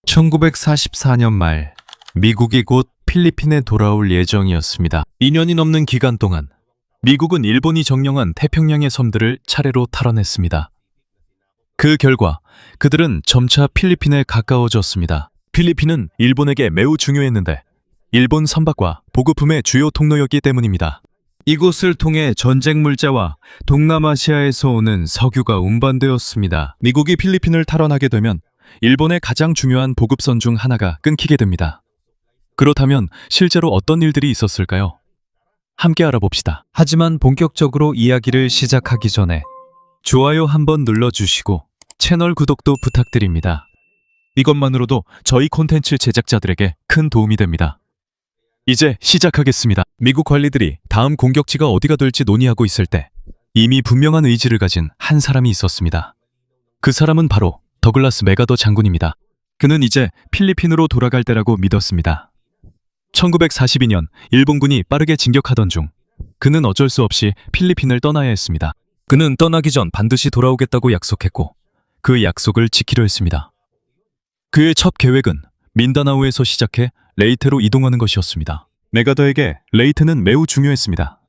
1944년 말 미국이 곧 필리핀에 돌아올 예정이었습니다. 2년이 넘는 기간 동안 미국은 일본이 점령한 태평양의 섬들을 차례로 탈환했습니다. 그 결과 그들은 점차 필리핀에 가까워졌습니다. 필리핀은 일본에게 매우 중요했는데 일본 선박과 보급품의 주요 통로였기 때문입니다. 이곳을 통해 전쟁 물자와 동남아시아에서 오는 석유가 운반되었습니다. 미국이 필리핀을 탈환하게 되면 일본의 가장 중요한 보급선 중 하나가 끊기게 됩니다. 그렇다면 실제로 어떤 일들이 있었을까요? 함께 알아봅시다. 하지만 본격적으로 이야기를 시작하기 전에 좋아요 한번 눌러주시고 채널 구독도 부탁드립니다. 이것만으로도 저희 콘텐츠 제작자들에게 큰 도움이 됩니다. 이제 시작하겠습니다. 미국 관리들이 다음 공격지가 어디가 될지 논의하고 있을 때 이미 분명한 의지를 가진 한 사람이 있었습니다. 그 사람은 바로 더글라스 맥아더 장군입니다. 그는 이제 필리핀으로 돌아갈 때라고 믿었습니다. 1942년 일본군이 빠르게 진격하던 중 그는 어쩔 수 없이 필리핀을 떠나야 했습니다. 그는 떠나기 전 반드시 돌아오겠다고 약속했고 그 약속을 지키려 했습니다. 그의 첫 계획은 민다나오에서 시작해 레이테로 이동하는 것이었습니다. 맥아더에게 레이테는 매우 중요했습니다.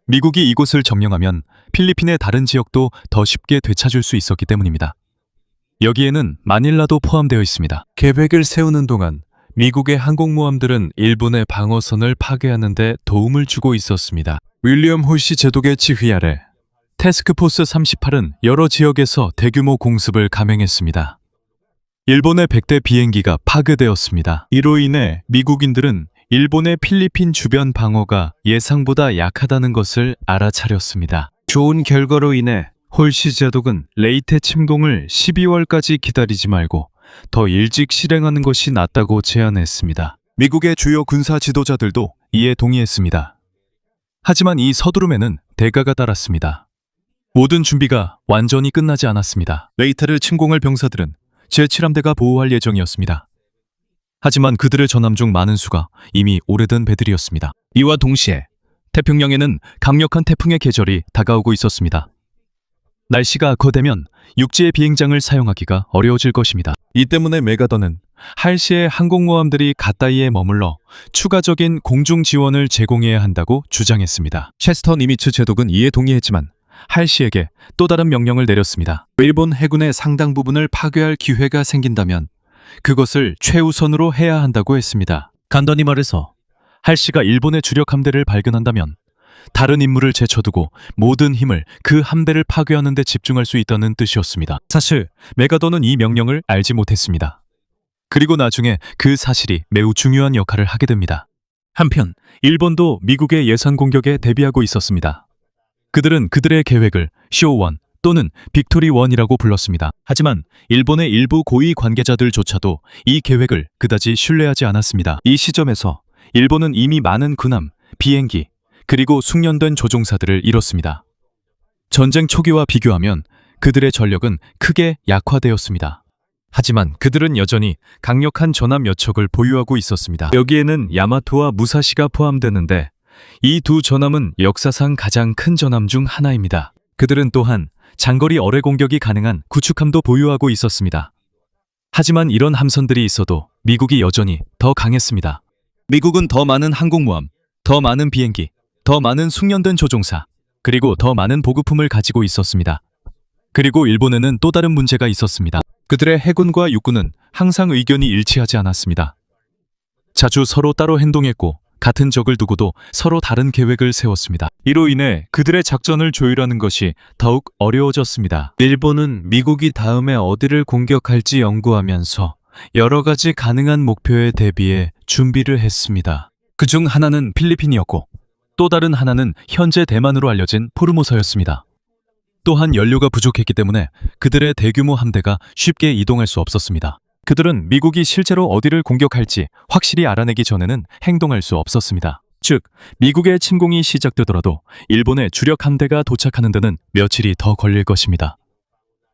미국이 이곳을 점령하면 필리핀의 다른 지역도 더 쉽게 되찾을 수 있었기 때문입니다. 여기에는 마닐라도 포함되어 있습니다. 계획을 세우는 동안 미국의 항공모함들은 일본의 방어선을 파괴하는 데 도움을 주고 있었습니다. 윌리엄 홀시 제독의 지휘 아래 태스크포스 38은 여러 지역에서 대규모 공습을 감행했습니다. 일본의 100대 비행기가 파괴되었습니다. 이로 인해 미국인들은 일본의 필리핀 주변 방어가 예상보다 약하다는 것을 알아차렸습니다. 좋은 결과로 인해 홀시 제독은 레이테 침공을 12월까지 기다리지 말고 더 일찍 실행하는 것이 낫다고 제안했습니다. 미국의 주요 군사 지도자들도 이에 동의했습니다. 하지만 이 서두름에는 대가가 따랐습니다. 모든 준비가 완전히 끝나지 않았습니다. 레이테를 침공할 병사들은 제7함대가 보호할 예정이었습니다. 하지만 그들의 전함 중 많은 수가 이미 오래된 배들이었습니다. 이와 동시에 태평양에는 강력한 태풍의 계절이 다가오고 있었습니다. 날씨가 악화되면 육지의 비행장을 사용하기가 어려워질 것입니다. 이 때문에 맥아더는 할시의 항공모함들이 가까이에 머물러 추가적인 공중 지원을 제공해야 한다고 주장했습니다. 체스터 니미츠 제독은 이에 동의했지만 할시에게 또 다른 명령을 내렸습니다. 일본 해군의 상당 부분을 파괴할 기회가 생긴다면 그것을 최우선으로 해야 한다고 했습니다. 간단히 말해서 할시가 일본의 주력 함대를 발견한다면 다른 임무를 제쳐두고 모든 힘을 그 함대를 파괴하는 데 집중할 수 있다는 뜻이었습니다. 사실 맥아더는 이 명령을 알지 못했습니다. 그리고 나중에 그 사실이 매우 중요한 역할을 하게 됩니다. 한편 일본도 미국의 예상 공격에 대비하고 있었습니다. 그들은 그들의 계획을 쇼1 또는 빅토리1이라고 불렀습니다. 하지만 일본의 일부 고위 관계자들조차도 이 계획을 그다지 신뢰하지 않았습니다. 이 시점에서 일본은 이미 많은 군함, 비행기, 그리고 숙련된 조종사들을 잃었습니다. 전쟁 초기와 비교하면 그들의 전력은 크게 약화되었습니다. 하지만 그들은 여전히 강력한 전함 몇 척을 보유하고 있었습니다. 여기에는 야마토와 무사시가 포함되는데 이 두 전함은 역사상 가장 큰 전함 중 하나입니다. 그들은 또한 장거리 어뢰 공격이 가능한 구축함도 보유하고 있었습니다. 하지만 이런 함선들이 있어도 미국이 여전히 더 강했습니다. 미국은 더 많은 항공모함, 더 많은 비행기, 더 많은 숙련된 조종사, 그리고 더 많은 보급품을 가지고 있었습니다. 그리고 일본에는 또 다른 문제가 있었습니다. 그들의 해군과 육군은 항상 의견이 일치하지 않았습니다. 자주 서로 따로 행동했고 같은 적을 두고도 서로 다른 계획을 세웠습니다. 이로 인해 그들의 작전을 조율하는 것이 더욱 어려워졌습니다. 일본은 미국이 다음에 어디를 공격할지 연구하면서 여러 가지 가능한 목표에 대비해 준비를 했습니다. 그중 하나는 필리핀이었고 또 다른 하나는 현재 대만으로 알려진 포르모사였습니다. 또한 연료가 부족했기 때문에 그들의 대규모 함대가 쉽게 이동할 수 없었습니다. 그들은 미국이 실제로 어디를 공격할지 확실히 알아내기 전에는 행동할 수 없었습니다. 즉, 미국의 침공이 시작되더라도 일본의 주력 함대가 도착하는 데는 며칠이 더 걸릴 것입니다.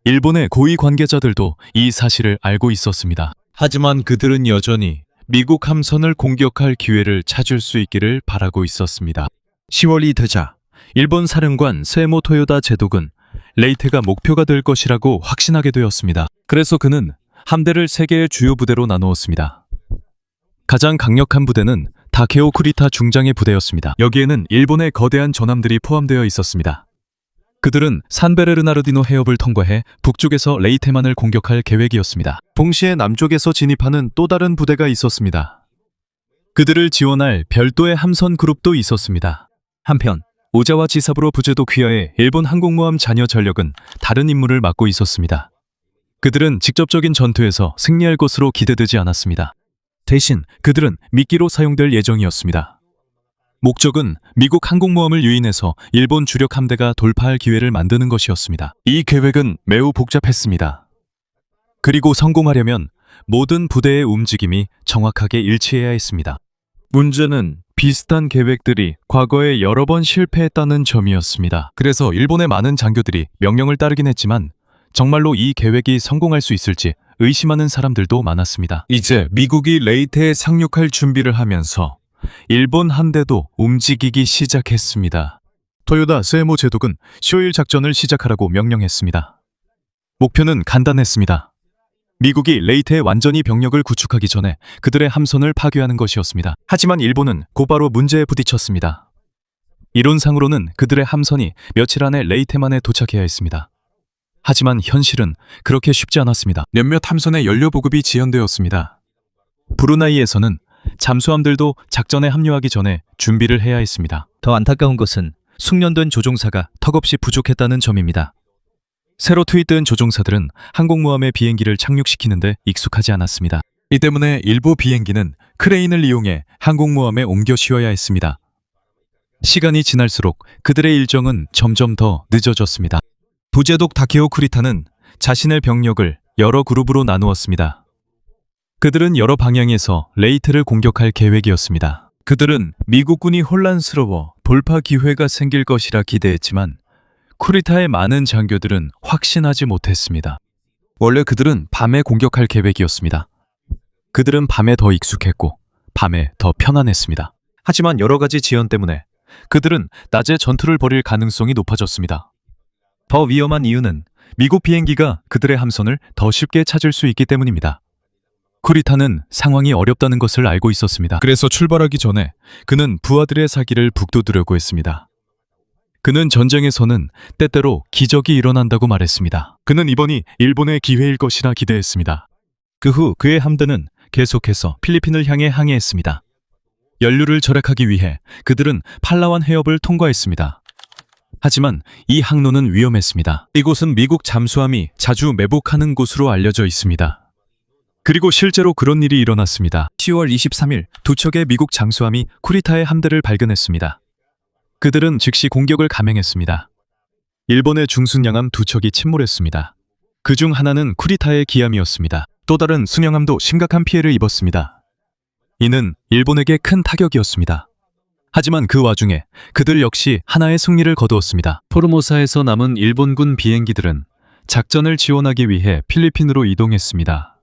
일본의 고위 관계자들도 이 사실을 알고 있었습니다. 하지만 그들은 여전히 미국 함선을 공격할 기회를 찾을 수 있기를 바라고 있었습니다. 10월이 되자 일본 사령관 세모 토요다 제독은 레이테가 목표가 될 것이라고 확신하게 되었습니다. 그래서 그는 함대를 3개의 주요 부대로 나누었습니다. 가장 강력한 부대는 다케오 쿠리타 중장의 부대였습니다. 여기에는 일본의 거대한 전함들이 포함되어 있었습니다. 그들은 산베르나르디노 해협을 통과해 북쪽에서 레이테만을 공격할 계획이었습니다. 동시에 남쪽에서 진입하는 또 다른 부대가 있었습니다. 그들을 지원할 별도의 함선 그룹도 있었습니다. 한편 오자와 지사부로 부제도 퀴어의 일본 항공모함 잔여 전력은 다른 임무를 맡고 있었습니다. 그들은 직접적인 전투에서 승리할 것으로 기대되지 않았습니다. 대신 그들은 미끼로 사용될 예정이었습니다. 목적은 미국 항공모함을 유인해서 일본 주력 함대가 돌파할 기회를 만드는 것이었습니다. 이 계획은 매우 복잡했습니다. 그리고 성공하려면 모든 부대의 움직임이 정확하게 일치해야 했습니다. 문제는 비슷한 계획들이 과거에 여러 번 실패했다는 점이었습니다. 그래서 일본의 많은 장교들이 명령을 따르긴 했지만 정말로 이 계획이 성공할 수 있을지 의심하는 사람들도 많았습니다. 이제 미국이 레이테에 상륙할 준비를 하면서 일본 함대도 움직이기 시작했습니다. 토요다 세모 제독은 쇼일 작전을 시작하라고 명령했습니다. 목표는 간단했습니다. 미국이 레이테에 완전히 병력을 구축하기 전에 그들의 함선을 파괴하는 것이었습니다. 하지만 일본은 곧바로 문제에 부딪혔습니다. 이론상으로는 그들의 함선이 며칠 안에 레이테만에 도착해야 했습니다. 하지만 현실은 그렇게 쉽지 않았습니다. 몇몇 함선의 연료 보급이 지연되었습니다. 브루나이에서는 잠수함들도 작전에 합류하기 전에 준비를 해야 했습니다. 더 안타까운 것은 숙련된 조종사가 턱없이 부족했다는 점입니다. 새로 투입된 조종사들은 항공모함의 비행기를 착륙시키는데 익숙하지 않았습니다. 이 때문에 일부 비행기는 크레인을 이용해 항공모함에 옮겨 씌워야 했습니다. 시간이 지날수록 그들의 일정은 점점 더 늦어졌습니다. 부제독 다케오 쿠리타는 자신의 병력을 여러 그룹으로 나누었습니다. 그들은 여러 방향에서 레이테를 공격할 계획이었습니다. 그들은 미국군이 혼란스러워 돌파 기회가 생길 것이라 기대했지만 쿠리타의 많은 장교들은 확신하지 못했습니다. 원래 그들은 밤에 공격할 계획이었습니다. 그들은 밤에 더 익숙했고 밤에 더 편안했습니다. 하지만 여러 가지 지연 때문에 그들은 낮에 전투를 벌일 가능성이 높아졌습니다. 더 위험한 이유는 미국 비행기가 그들의 함선을 더 쉽게 찾을 수 있기 때문입니다. 쿠리타는 상황이 어렵다는 것을 알고 있었습니다. 그래서 출발하기 전에 그는 부하들의 사기를 북돋으려고 했습니다. 그는 전쟁에서는 때때로 기적이 일어난다고 말했습니다. 그는 이번이 일본의 기회일 것이라 기대했습니다. 그 후 그의 함대는 계속해서 필리핀을 향해 항해했습니다. 연료를 절약하기 위해 그들은 팔라완 해협을 통과했습니다. 하지만 이 항로는 위험했습니다. 이곳은 미국 잠수함이 자주 매복하는 곳으로 알려져 있습니다. 그리고 실제로 그런 일이 일어났습니다. 10월 23일 두 척의 미국 잠수함이 쿠리타의 함대를 발견했습니다. 그들은 즉시 공격을 감행했습니다. 일본의 중순양함 두 척이 침몰했습니다. 그중 하나는 쿠리타의 기함이었습니다. 또 다른 순양함도 심각한 피해를 입었습니다. 이는 일본에게 큰 타격이었습니다. 하지만 그 와중에 그들 역시 하나의 승리를 거두었습니다. 포르모사에서 남은 일본군 비행기들은 작전을 지원하기 위해 필리핀으로 이동했습니다.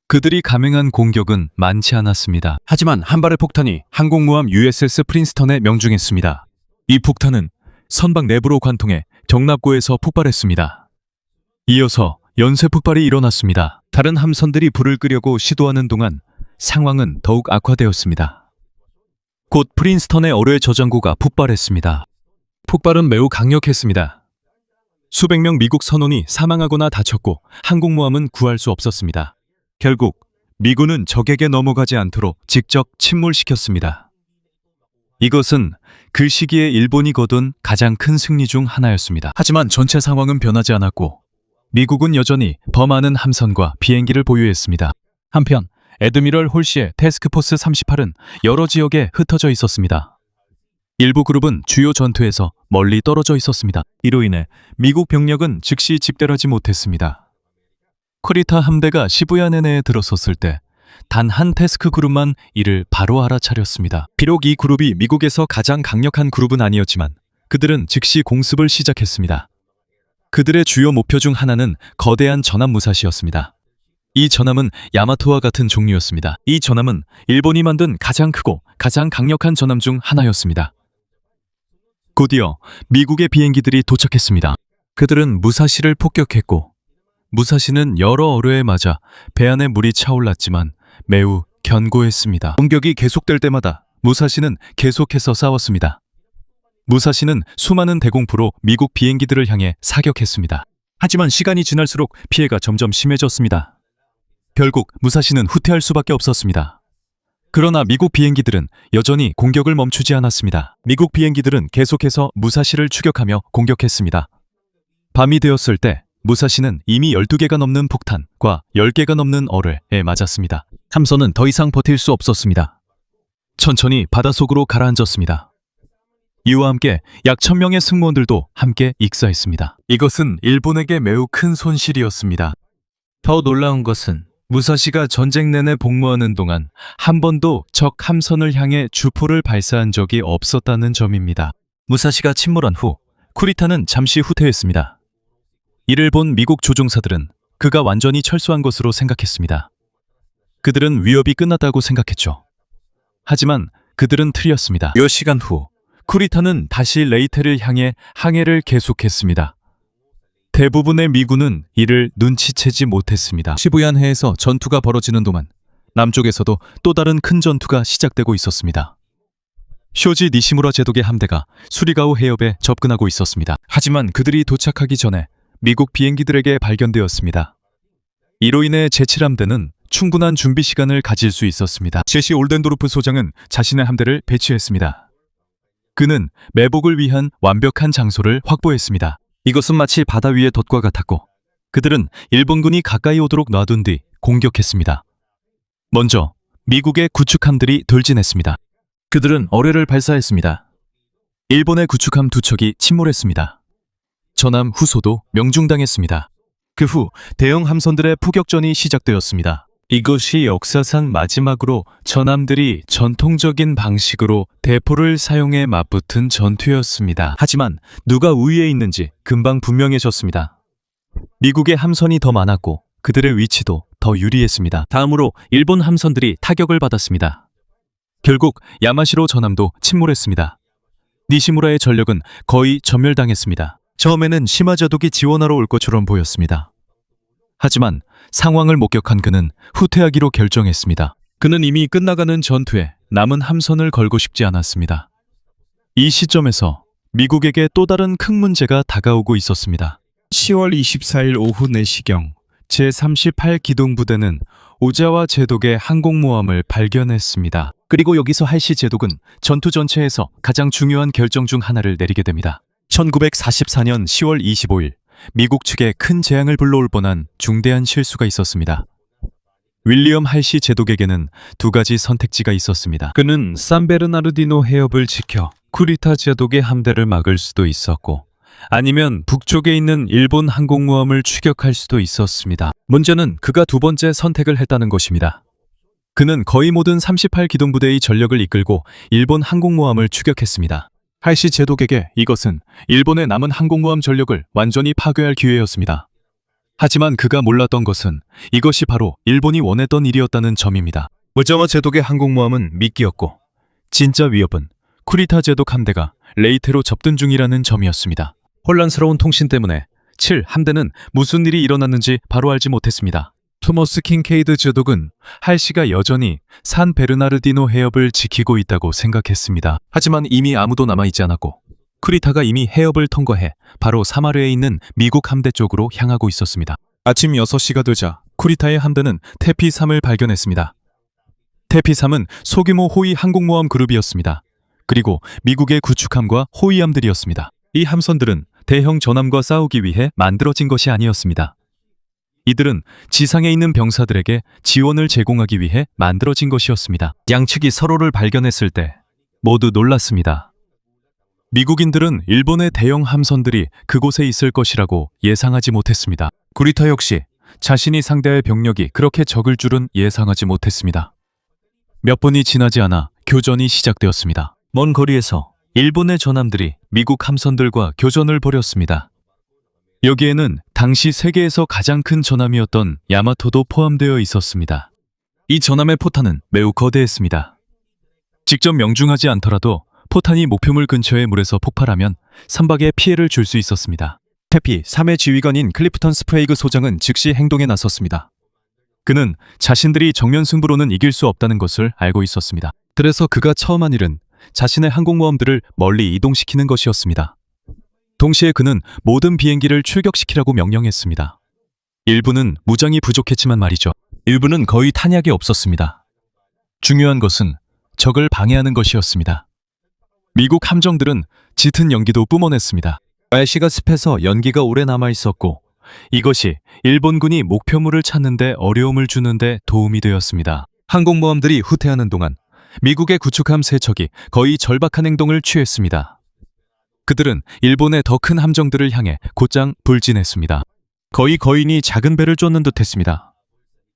그들이 감행한 공격은 많지 않았습니다. 하지만 한 발의 폭탄이 항공모함 USS 프린스턴에 명중했습니다. 이 폭탄은 선박 내부로 관통해 경납고에서 폭발했습니다. 이어서 연쇄 폭발이 일어났습니다. 다른 함선들이 불을 끄려고 시도하는 동안 상황은 더욱 악화되었습니다. 곧 프린스턴의 어뢰 저장고가 폭발했습니다. 폭발은 매우 강력했습니다. 수백 명 미국 선원이 사망하거나 다쳤고 항공모함은 구할 수 없었습니다. 결국 미군은 적에게 넘어가지 않도록 직접 침몰시켰습니다. 이것은 그 시기에 일본이 거둔 가장 큰 승리 중 하나였습니다. 하지만 전체 상황은 변하지 않았고 미국은 여전히 더 많은 함선과 비행기를 보유했습니다. 한편 애드미럴 홀시의 태스크포스 38은 여러 지역에 흩어져 있었습니다. 일부 그룹은 주요 전투에서 멀리 떨어져 있었습니다. 이로 인해 미국 병력은 즉시 집결하지 못했습니다. 쿠리타 함대가 시부야 내내에 들어섰을 때 단 한 태스크 그룹만 이를 바로 알아차렸습니다. 비록 이 그룹이 미국에서 가장 강력한 그룹은 아니었지만 그들은 즉시 공습을 시작했습니다. 그들의 주요 목표 중 하나는 거대한 전함 무사시였습니다. 이 전함은 야마토와 같은 종류였습니다. 이 전함은 일본이 만든 가장 크고 가장 강력한 전함 중 하나였습니다. 곧이어 미국의 비행기들이 도착했습니다. 그들은 무사시를 폭격했고 무사시는 여러 어뢰에 맞아 배 안에 물이 차올랐지만 매우 견고했습니다. 공격이 계속될 때마다 무사시는 계속해서 싸웠습니다. 무사시는 수많은 대공포로 미국 비행기들을 향해 사격했습니다. 하지만 시간이 지날수록 피해가 점점 심해졌습니다. 결국 무사시는 후퇴할 수밖에 없었습니다. 그러나 미국 비행기들은 여전히 공격을 멈추지 않았습니다. 미국 비행기들은 계속해서 무사시를 추격하며 공격했습니다. 밤이 되었을 때 무사시는 이미 12개가 넘는 폭탄과 10개가 넘는 어뢰에 맞았습니다. 함선은 더 이상 버틸 수 없었습니다. 천천히 바닷속으로 가라앉았습니다. 이와 함께 약 1000명의 승무원들도 함께 익사했습니다. 이것은 일본에게 매우 큰 손실이었습니다. 더 놀라운 것은 무사시가 전쟁 내내 복무하는 동안 한 번도 적 함선을 향해 주포를 발사한 적이 없었다는 점입니다. 무사시가 침몰한 후 쿠리타는 잠시 후퇴했습니다. 이를 본 미국 조종사들은 그가 완전히 철수한 것으로 생각했습니다. 그들은 위협이 끝났다고 생각했죠. 하지만 그들은 틀렸습니다. 몇 시간 후 쿠리타는 다시 레이테를 향해 항해를 계속했습니다. 대부분의 미군은 이를 눈치채지 못했습니다. 시부얀해에서 전투가 벌어지는 동안 남쪽에서도 또 다른 큰 전투가 시작되고 있었습니다. 쇼지 니시무라 제독의 함대가 수리가우 해협에 접근하고 있었습니다. 하지만 그들이 도착하기 전에 미국 비행기들에게 발견되었습니다. 이로 인해 제7함대는 충분한 준비 시간을 가질 수 있었습니다. 제시 올덴도르프 소장은 자신의 함대를 배치했습니다. 그는 매복을 위한 완벽한 장소를 확보했습니다. 이것은 마치 바다 위의 덫과 같았고 그들은 일본군이 가까이 오도록 놔둔 뒤 공격했습니다. 먼저 미국의 구축함들이 돌진했습니다. 그들은 어뢰를 발사했습니다. 일본의 구축함 2척이 침몰했습니다. 전함 후소도 명중당했습니다. 그 후 대형 함선들의 포격전이 시작되었습니다. 이것이 역사상 마지막으로 전함들이 전통적인 방식으로 대포를 사용해 맞붙은 전투였습니다. 하지만 누가 우위에 있는지 금방 분명해졌습니다. 미국의 함선이 더 많았고 그들의 위치도 더 유리했습니다. 다음으로 일본 함선들이 타격을 받았습니다. 결국 야마시로 전함도 침몰했습니다. 니시무라의 전력은 거의 전멸당했습니다. 처음에는 시마자독이 지원하러 올 것처럼 보였습니다. 하지만 상황을 목격한 그는 후퇴하기로 결정했습니다. 그는 이미 끝나가는 전투에 남은 함선을 걸고 싶지 않았습니다. 이 시점에서 미국에게 또 다른 큰 문제가 다가오고 있었습니다. 10월 24일 오후 4시경 제38기동부대는 오자와 제독의 항공모함을 발견했습니다. 그리고 여기서 할시 제독은 전투 전체에서 가장 중요한 결정 중 하나를 내리게 됩니다. 1944년 10월 25일 미국 측에 큰 재앙을 불러올 뻔한 중대한 실수가 있었습니다. 윌리엄 할시 제독에게는 두 가지 선택지가 있었습니다. 그는 산베르나르디노 해협을 지켜 쿠리타 제독의 함대를 막을 수도 있었고 아니면 북쪽에 있는 일본 항공모함을 추격할 수도 있었습니다. 문제는 그가 두 번째 선택을 했다는 것입니다. 그는 거의 모든 38기동부대의 전력을 이끌고 일본 항공모함을 추격했습니다. 할시 제독에게 이것은 일본의 남은 항공모함 전력을 완전히 파괴할 기회였습니다. 하지만 그가 몰랐던 것은 이것이 바로 일본이 원했던 일이었다는 점입니다. 오자와 제독의 항공모함은 미끼였고 진짜 위협은 쿠리타 제독 함대가 레이테로 접근 중이라는 점이었습니다. 혼란스러운 통신 때문에 7함대는 무슨 일이 일어났는지 바로 알지 못했습니다. 토머스 킹케이드 제독은 할시가 여전히 산 베르나르디노 해협을 지키고 있다고 생각했습니다. 하지만 이미 아무도 남아있지 않았고 쿠리타가 이미 해협을 통과해 바로 사마르에 있는 미국 함대 쪽으로 향하고 있었습니다. 아침 6시가 되자 쿠리타의 함대는 테피3을 발견했습니다. 테피3은 소규모 호위 항공모함 그룹이었습니다. 그리고 미국의 구축함과 호위함들이었습니다. 이 함선들은 대형 전함과 싸우기 위해 만들어진 것이 아니었습니다. 이들은 지상에 있는 병사들에게 지원을 제공하기 위해 만들어진 것이었습니다. 양측이 서로를 발견했을 때 모두 놀랐습니다. 미국인들은 일본의 대형 함선들이 그곳에 있을 것이라고 예상하지 못했습니다. 구리타 역시 자신이 상대할 병력이 그렇게 적을 줄은 예상하지 못했습니다. 몇 분이 지나지 않아 교전이 시작되었습니다. 먼 거리에서 일본의 전함들이 미국 함선들과 교전을 벌였습니다. 여기에는 당시 세계에서 가장 큰 전함이었던 야마토도 포함되어 있었습니다. 이 전함의 포탄은 매우 거대했습니다. 직접 명중하지 않더라도 포탄이 목표물 근처의 물에서 폭발하면 선박에 피해를 줄 수 있었습니다. 해피 3의 지휘관인 클리프턴 스프레이그 소장은 즉시 행동에 나섰습니다. 그는 자신들이 정면 승부로는 이길 수 없다는 것을 알고 있었습니다. 그래서 그가 처음 한 일은 자신의 항공모함들을 멀리 이동시키는 것이었습니다. 동시에 그는 모든 비행기를 출격시키라고 명령했습니다. 일부는 무장이 부족했지만 말이죠. 일부는 거의 탄약이 없었습니다. 중요한 것은 적을 방해하는 것이었습니다. 미국 함정들은 짙은 연기도 뿜어냈습니다. 날씨가 습해서 연기가 오래 남아있었고 이것이 일본군이 목표물을 찾는데 어려움을 주는데 도움이 되었습니다. 항공모함들이 후퇴하는 동안 미국의 구축함 3척이 거의 절박한 행동을 취했습니다. 그들은 일본의 더 큰 함정들을 향해 곧장 불진했습니다. 거의 거인이 작은 배를 쫓는 듯했습니다.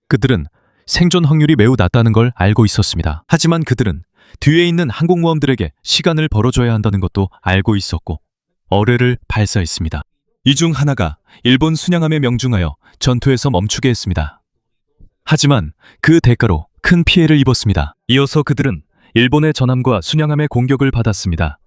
그들은 생존 확률이 매우 낮다는 걸 알고 있었습니다. 하지만 그들은 뒤에 있는 항공모함들에게 시간을 벌어줘야 한다는 것도 알고 있었고 어뢰를 발사했습니다. 이 중 하나가 일본 순양함에 명중하여 전투에서 멈추게 했습니다. 하지만 그 대가로 큰 피해를 입었습니다. 이어서 그들은 일본의 전함과 순양함의 공격을 받았습니다.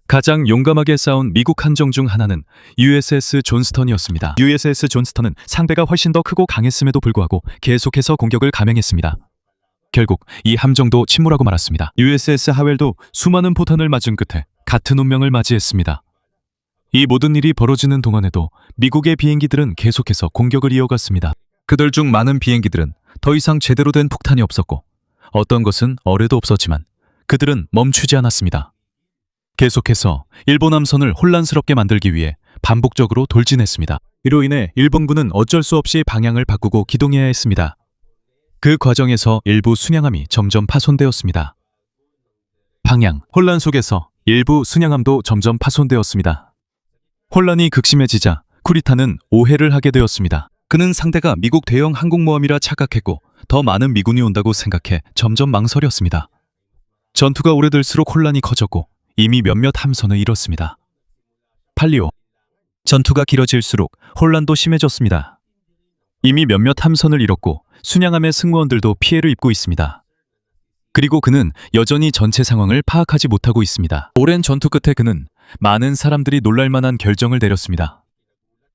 가장 용감하게 싸운 미국 함정 중 하나는 USS 존스턴이었습니다. USS 존스턴은 상대가 훨씬 더 크고 강했음에도 불구하고 계속해서 공격을 감행했습니다. 결국 이 함정도 침몰하고 말았습니다. USS 하웰도 수많은 포탄을 맞은 끝에 같은 운명을 맞이했습니다. 이 모든 일이 벌어지는 동안에도 미국의 비행기들은 계속해서 공격을 이어갔습니다. 그들 중 많은 비행기들은 더 이상 제대로 된 폭탄이 없었고 어떤 것은 어뢰도 없었지만 그들은 멈추지 않았습니다. 계속해서 일본 함선을 혼란스럽게 만들기 위해 반복적으로 돌진했습니다. 이로 인해 일본군은 어쩔 수 없이 방향을 바꾸고 기동해야 했습니다. 그 과정에서 일부 순양함이 점점 파손되었습니다. 방향, 혼란 속에서 일부 순양함도 점점 파손되었습니다. 혼란이 극심해지자 쿠리타는 오해를 하게 되었습니다. 그는 상대가 미국 대형 항공모함이라 착각했고 더 많은 미군이 온다고 생각해 점점 망설였습니다. 전투가 오래될수록 혼란이 커졌고 이미 몇몇 함선을 잃었습니다. 팔리오. 전투가 길어질수록 혼란도 심해졌습니다. 이미 몇몇 함선을 잃었고 순양함의 승무원들도 피해를 입고 있습니다. 그리고 그는 여전히 전체 상황을 파악하지 못하고 있습니다. 오랜 전투 끝에 그는 많은 사람들이 놀랄만한 결정을 내렸습니다.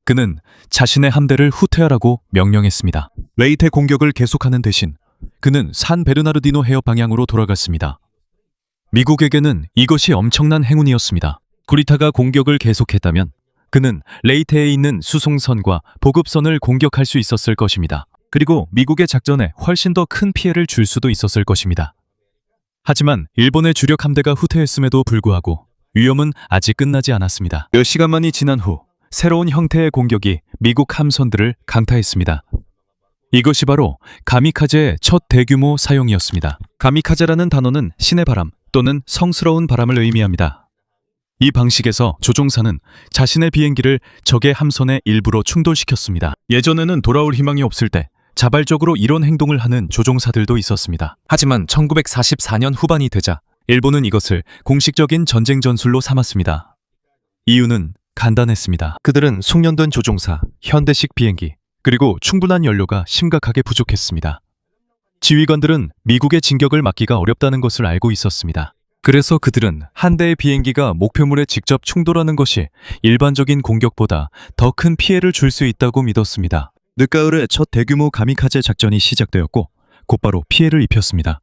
그는 자신의 함대를 후퇴하라고 명령했습니다. 레이테 공격을 계속하는 대신 그는 산 베르나르디노 해협 방향으로 돌아갔습니다. 미국에게는 이것이 엄청난 행운이었습니다. 쿠리타가 공격을 계속했다면 그는 레이테에 있는 수송선과 보급선을 공격할 수 있었을 것입니다. 그리고 미국의 작전에 훨씬 더 큰 피해를 줄 수도 있었을 것입니다. 하지만 일본의 주력 함대가 후퇴했음에도 불구하고 위험은 아직 끝나지 않았습니다. 몇 시간만이 지난 후 새로운 형태의 공격이 미국 함선들을 강타했습니다. 이것이 바로 가미카제의 첫 대규모 사용이었습니다. 가미카제라는 단어는 신의 바람 또는 성스러운 바람을 의미합니다. 이 방식에서 조종사는 자신의 비행기를 적의 함선의 일부로 충돌시켰습니다. 예전에는 돌아올 희망이 없을 때 자발적으로 이런 행동을 하는 조종사들도 있었습니다. 하지만 1944년 후반이 되자 일본은 이것을 공식적인 전쟁 전술로 삼았습니다. 이유는 간단했습니다. 그들은 숙련된 조종사, 현대식 비행기, 그리고 충분한 연료가 심각하게 부족했습니다. 지휘관들은 미국의 진격을 막기가 어렵다는 것을 알고 있었습니다. 그래서 그들은 한 대의 비행기가 목표물에 직접 충돌하는 것이 일반적인 공격보다 더 큰 피해를 줄 수 있다고 믿었습니다. 늦가을에 첫 대규모 가미카제 작전이 시작되었고 곧바로 피해를 입혔습니다.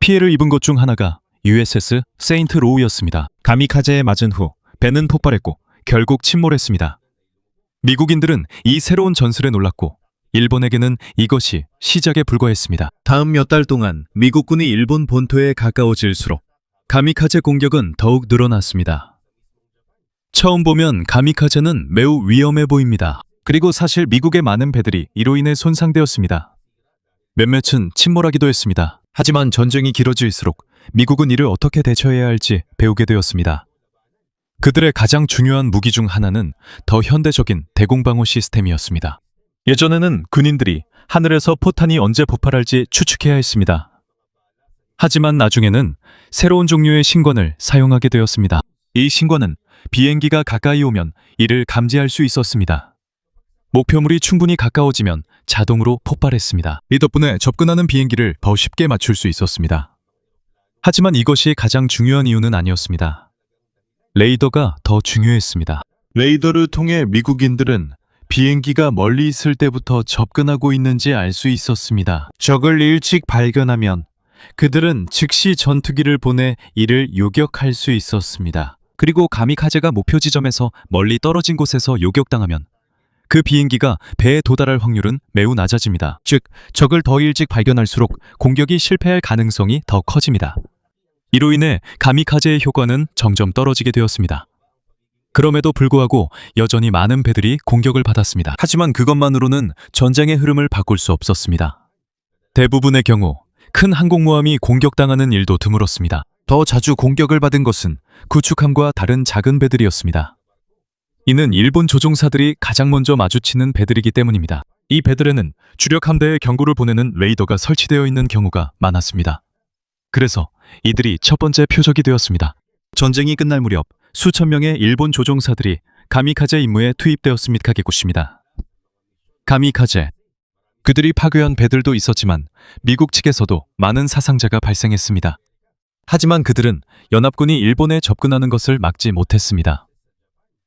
피해를 입은 것 중 하나가 USS 세인트 로우였습니다. 가미카제에 맞은 후 배는 폭발했고 결국 침몰했습니다. 미국인들은 이 새로운 전술에 놀랐고 일본에게는 이것이 시작에 불과했습니다. 다음 몇 달 동안 미국군이 일본 본토에 가까워질수록 가미카제 공격은 더욱 늘어났습니다. 처음 보면 가미카제는 매우 위험해 보입니다. 그리고 사실 미국의 많은 배들이 이로 인해 손상되었습니다. 몇몇은 침몰하기도 했습니다. 하지만 전쟁이 길어질수록 미국은 이를 어떻게 대처해야 할지 배우게 되었습니다. 그들의 가장 중요한 무기 중 하나는 더 현대적인 대공방어 시스템이었습니다. 예전에는 군인들이 하늘에서 포탄이 언제 폭발할지 추측해야 했습니다. 하지만 나중에는 새로운 종류의 신관을 사용하게 되었습니다. 이 신관은 비행기가 가까이 오면 이를 감지할 수 있었습니다. 목표물이 충분히 가까워지면 자동으로 폭발했습니다. 이 덕분에 접근하는 비행기를 더 쉽게 맞출 수 있었습니다. 하지만 이것이 가장 중요한 이유는 아니었습니다. 레이더가 더 중요했습니다. 레이더를 통해 미국인들은 비행기가 멀리 있을 때부터 접근하고 있는지 알 수 있었습니다. 적을 일찍 발견하면 그들은 즉시 전투기를 보내 이를 요격할 수 있었습니다. 그리고 가미카제가 목표 지점에서 멀리 떨어진 곳에서 요격당하면 그 비행기가 배에 도달할 확률은 매우 낮아집니다. 즉, 적을 더 일찍 발견할수록 공격이 실패할 가능성이 더 커집니다. 이로 인해 가미카제의 효과는 점점 떨어지게 되었습니다. 그럼에도 불구하고 여전히 많은 배들이 공격을 받았습니다. 하지만 그것만으로는 전쟁의 흐름을 바꿀 수 없었습니다. 대부분의 경우 큰 항공모함이 공격당하는 일도 드물었습니다. 더 자주 공격을 받은 것은 구축함과 다른 작은 배들이었습니다. 이는 일본 조종사들이 가장 먼저 마주치는 배들이기 때문입니다. 이 배들에는 주력 함대에 경고를 보내는 레이더가 설치되어 있는 경우가 많았습니다. 그래서 이들이 첫 번째 표적이 되었습니다. 전쟁이 끝날 무렵 수천 명의 일본 조종사들이 가미카제 임무에 투입되었습니다. 것입니다. 가미카제. 그들이 파괴한 배들도 있었지만 미국 측에서도 많은 사상자가 발생했습니다. 하지만 그들은 연합군이 일본에 접근하는 것을 막지 못했습니다.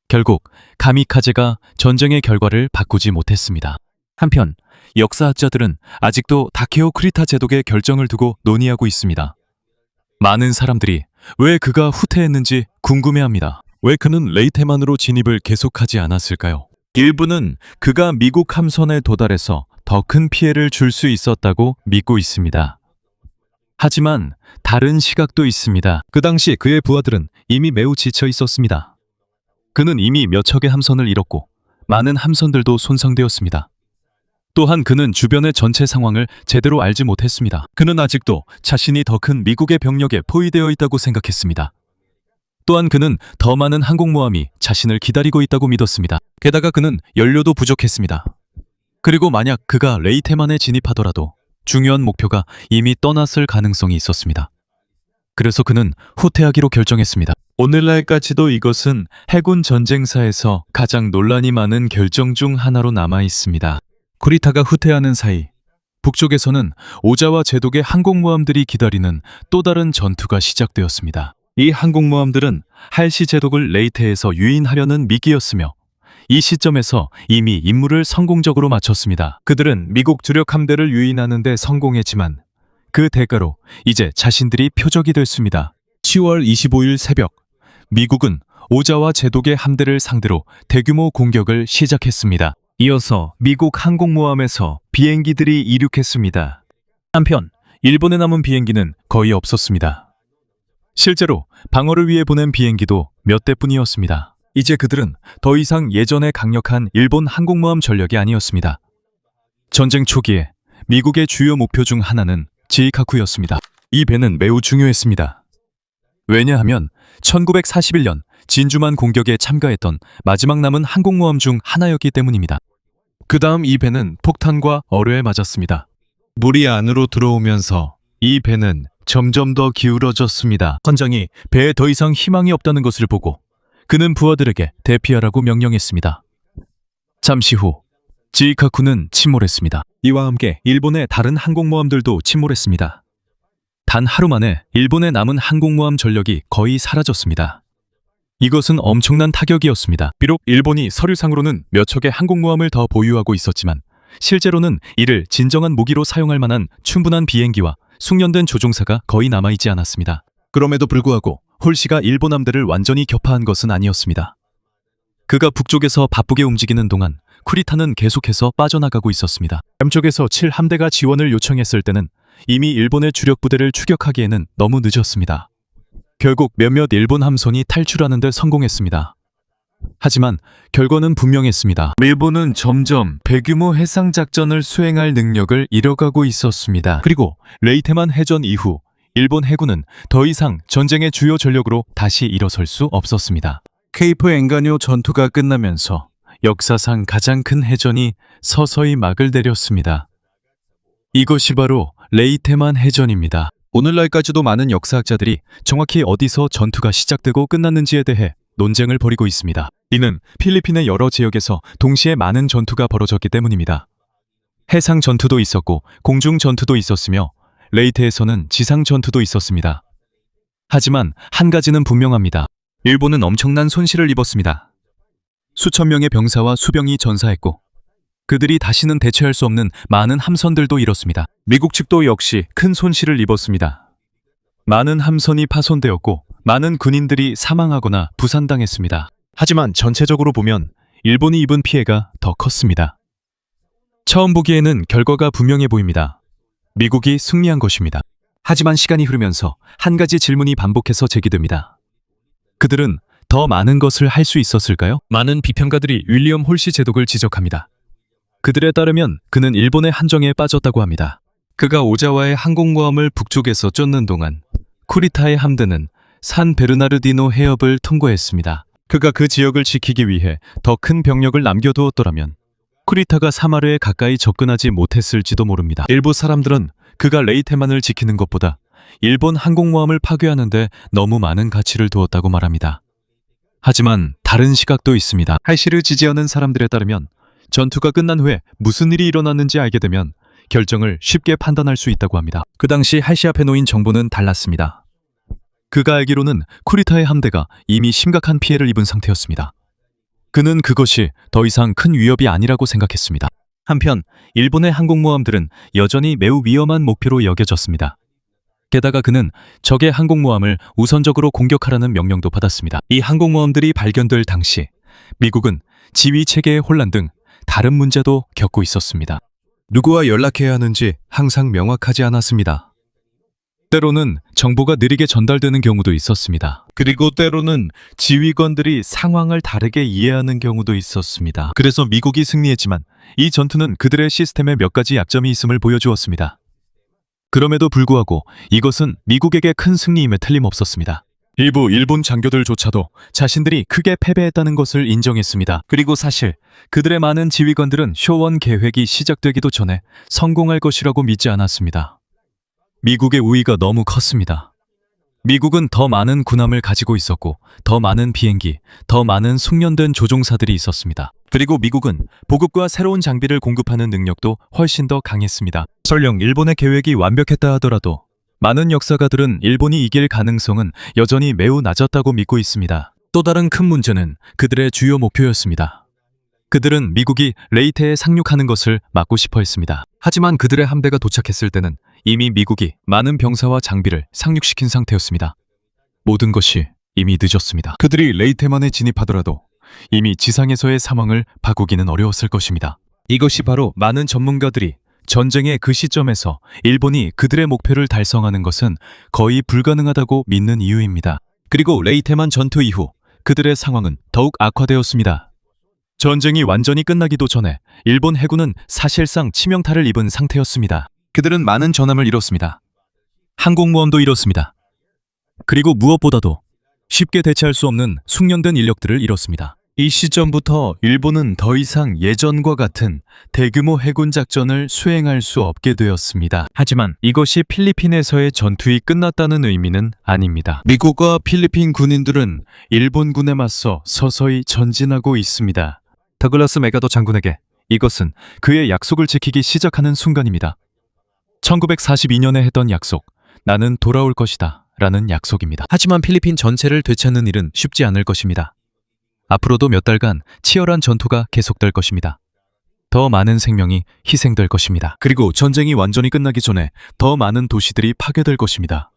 결국 가미카제가 전쟁의 결과를 바꾸지 못했습니다. 한편 역사학자들은 아직도 다케오 쿠리타 제독의 결정을 두고 논의하고 있습니다. 많은 사람들이 왜 그가 후퇴했는지 궁금해합니다. 왜 그는 레이테만으로 진입을 계속하지 않았을까요? 일부는 그가 미국 함선에 도달해서 더 큰 피해를 줄 수 있었다고 믿고 있습니다. 하지만 다른 시각도 있습니다. 그 당시 그의 부하들은 이미 매우 지쳐 있었습니다. 그는 이미 몇 척의 함선을 잃었고 많은 함선들도 손상되었습니다. 또한 그는 주변의 전체 상황을 제대로 알지 못했습니다. 그는 아직도 자신이 더 큰 미국의 병력에 포위되어 있다고 생각했습니다. 또한 그는 더 많은 항공모함이 자신을 기다리고 있다고 믿었습니다. 게다가 그는 연료도 부족했습니다. 그리고 만약 그가 레이테만에 진입하더라도 중요한 목표가 이미 떠났을 가능성이 있었습니다. 그래서 그는 후퇴하기로 결정했습니다. 오늘날까지도 이것은 해군 전쟁사에서 가장 논란이 많은 결정 중 하나로 남아 있습니다. 쿠리타가 후퇴하는 사이 북쪽에서는 오자와 제독의 항공모함들이 기다리는 또 다른 전투가 시작되었습니다. 이 항공모함들은 할시 제독을 레이테에서 유인하려는 미끼였으며 이 시점에서 이미 임무를 성공적으로 마쳤습니다. 그들은 미국 주력 함대를 유인하는 데 성공했지만 그 대가로 이제 자신들이 표적이 됐습니다. 10월 25일 새벽 미국은 오자와 제독의 함대를 상대로 대규모 공격을 시작했습니다. 이어서 미국 항공모함에서 비행기들이 이륙했습니다. 한편 일본에 남은 비행기는 거의 없었습니다. 실제로 방어를 위해 보낸 비행기도 몇 대뿐이었습니다. 이제 그들은 더 이상 예전의 강력한 일본 항공모함 전력이 아니었습니다. 전쟁 초기에 미국의 주요 목표 중 하나는 지이카쿠였습니다. 이 배는 매우 중요했습니다. 왜냐하면 1941년 진주만 공격에 참가했던 마지막 남은 항공모함 중 하나였기 때문입니다. 그 다음 이 배는 폭탄과 어뢰에 맞았습니다. 물이 안으로 들어오면서 이 배는 점점 더 기울어졌습니다. 선장이 배에 더 이상 희망이 없다는 것을 보고 그는 부하들에게 대피하라고 명령했습니다. 잠시 후 지이카쿠는 침몰했습니다. 이와 함께 일본의 다른 항공모함들도 침몰했습니다. 단 하루 만에 일본에 남은 항공모함 전력이 거의 사라졌습니다. 이것은 엄청난 타격이었습니다. 비록 일본이 서류상으로는 몇 척의 항공모함을 더 보유하고 있었지만 실제로는 이를 진정한 무기로 사용할 만한 충분한 비행기와 숙련된 조종사가 거의 남아있지 않았습니다. 그럼에도 불구하고 홀시가 일본 함대를 완전히 격파한 것은 아니었습니다. 그가 북쪽에서 바쁘게 움직이는 동안 쿠리타는 계속해서 빠져나가고 있었습니다. 남쪽에서 7함대가 지원을 요청했을 때는 이미 일본의 주력 부대를 추격하기에는 너무 늦었습니다. 결국 몇몇 일본 함선이 탈출하는 데 성공했습니다. 하지만 결과는 분명했습니다. 일본은 점점 대규모 해상작전을 수행할 능력을 잃어가고 있었습니다. 그리고 레이테만 해전 이후 일본 해군은 더 이상 전쟁의 주요 전력으로 다시 일어설 수 없었습니다. 케이프 엔가뇨 전투가 끝나면서 역사상 가장 큰 해전이 서서히 막을 내렸습니다. 이것이 바로 레이테만 해전입니다. 오늘날까지도 많은 역사학자들이 정확히 어디서 전투가 시작되고 끝났는지에 대해 논쟁을 벌이고 있습니다. 이는 필리핀의 여러 지역에서 동시에 많은 전투가 벌어졌기 때문입니다. 해상 전투도 있었고 공중 전투도 있었으며 레이테에서는 지상 전투도 있었습니다. 하지만 한 가지는 분명합니다. 일본은 엄청난 손실을 입었습니다. 수천 명의 병사와 수병이 전사했고 그들이 다시는 대체할 수 없는 많은 함선들도 잃었습니다. 미국 측도 역시 큰 손실을 입었습니다. 많은 함선이 파손되었고 많은 군인들이 사망하거나 부산당했습니다. 하지만 전체적으로 보면 일본이 입은 피해가 더 컸습니다. 처음 보기에는 결과가 분명해 보입니다. 미국이 승리한 것입니다. 하지만 시간이 흐르면서 한 가지 질문이 반복해서 제기됩니다. 그들은 더 많은 것을 할 수 있었을까요? 많은 비평가들이 윌리엄 홀시 제독을 지적합니다. 그들에 따르면 그는 일본의 한정에 빠졌다고 합니다. 그가 오자와의 항공모함을 북쪽에서 쫓는 동안 쿠리타의 함대는 산 베르나르디노 해협을 통과했습니다. 그가 그 지역을 지키기 위해 더 큰 병력을 남겨두었더라면 쿠리타가 사마르에 가까이 접근하지 못했을지도 모릅니다. 일부 사람들은 그가 레이테만을 지키는 것보다 일본 항공모함을 파괴하는데 너무 많은 가치를 두었다고 말합니다. 하지만 다른 시각도 있습니다. 할시를 지지하는 사람들에 따르면 전투가 끝난 후에 무슨 일이 일어났는지 알게 되면 결정을 쉽게 판단할 수 있다고 합니다. 그 당시 할시 앞에 놓인 정보는 달랐습니다. 그가 알기로는 쿠리타의 함대가 이미 심각한 피해를 입은 상태였습니다. 그는 그것이 더 이상 큰 위협이 아니라고 생각했습니다. 한편 일본의 항공모함들은 여전히 매우 위험한 목표로 여겨졌습니다. 게다가 그는 적의 항공모함을 우선적으로 공격하라는 명령도 받았습니다. 이 항공모함들이 발견될 당시 미국은 지휘 체계의 혼란 등 다른 문제도 겪고 있었습니다. 누구와 연락해야 하는지 항상 명확하지 않았습니다. 때로는 정보가 느리게 전달되는 경우도 있었습니다. 그리고 때로는 지휘관들이 상황을 다르게 이해하는 경우도 있었습니다. 그래서 미국이 승리했지만 이 전투는 그들의 시스템에 몇 가지 약점이 있음을 보여주었습니다. 그럼에도 불구하고 이것은 미국에게 큰 승리임에 틀림없었습니다. 일부 일본 장교들조차도 자신들이 크게 패배했다는 것을 인정했습니다. 그리고 사실 그들의 많은 지휘관들은 쇼원 계획이 시작되기도 전에 성공할 것이라고 믿지 않았습니다. 미국의 우위가 너무 컸습니다. 미국은 더 많은 군함을 가지고 있었고 더 많은 비행기, 더 많은 숙련된 조종사들이 있었습니다. 그리고 미국은 보급과 새로운 장비를 공급하는 능력도 훨씬 더 강했습니다. 설령 일본의 계획이 완벽했다 하더라도 많은 역사가들은 일본이 이길 가능성은 여전히 매우 낮았다고 믿고 있습니다. 또 다른 큰 문제는 그들의 주요 목표였습니다. 그들은 미국이 레이테에 상륙하는 것을 막고 싶어 했습니다. 하지만 그들의 함대가 도착했을 때는 이미 미국이 많은 병사와 장비를 상륙시킨 상태였습니다. 모든 것이 이미 늦었습니다. 그들이 레이테만에 진입하더라도 이미 지상에서의 상황을 바꾸기는 어려웠을 것입니다. 이것이 바로 많은 전문가들이 전쟁의 그 시점에서 일본이 그들의 목표를 달성하는 것은 거의 불가능하다고 믿는 이유입니다. 그리고 레이테만 전투 이후 그들의 상황은 더욱 악화되었습니다. 전쟁이 완전히 끝나기도 전에 일본 해군은 사실상 치명타를 입은 상태였습니다. 그들은 많은 전함을 잃었습니다. 항공모함도 잃었습니다. 그리고 무엇보다도 쉽게 대체할 수 없는 숙련된 인력들을 잃었습니다. 이 시점부터 일본은 더 이상 예전과 같은 대규모 해군 작전을 수행할 수 없게 되었습니다. 하지만 이것이 필리핀에서의 전투가 끝났다는 의미는 아닙니다. 미국과 필리핀 군인들은 일본군에 맞서 서서히 전진하고 있습니다. 더글라스 메가더 장군에게 이것은 그의 약속을 지키기 시작하는 순간입니다. 1942년에 했던 약속, 나는 돌아올 것이다 라는 약속입니다. 하지만 필리핀 전체를 되찾는 일은 쉽지 않을 것입니다. 앞으로도 몇 달간 치열한 전투가 계속될 것입니다. 더 많은 생명이 희생될 것입니다. 그리고 전쟁이 완전히 끝나기 전에 더 많은 도시들이 파괴될 것입니다.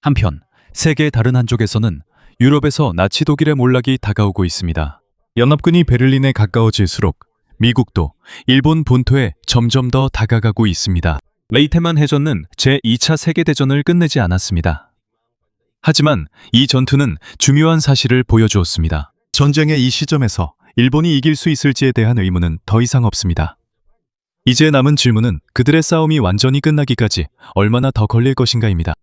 한편 세계의 다른 한쪽에서는 유럽에서 나치 독일의 몰락이 다가오고 있습니다. 연합군이 베를린에 가까워질수록 미국도 일본 본토에 점점 더 다가가고 있습니다. 레이테만 해전은 제2차 세계대전을 끝내지 않았습니다. 하지만 이 전투는 중요한 사실을 보여주었습니다. 전쟁의 이 시점에서 일본이 이길 수 있을지에 대한 의문은 더 이상 없습니다. 이제 남은 질문은 그들의 싸움이 완전히 끝나기까지 얼마나 더 걸릴 것인가입니다.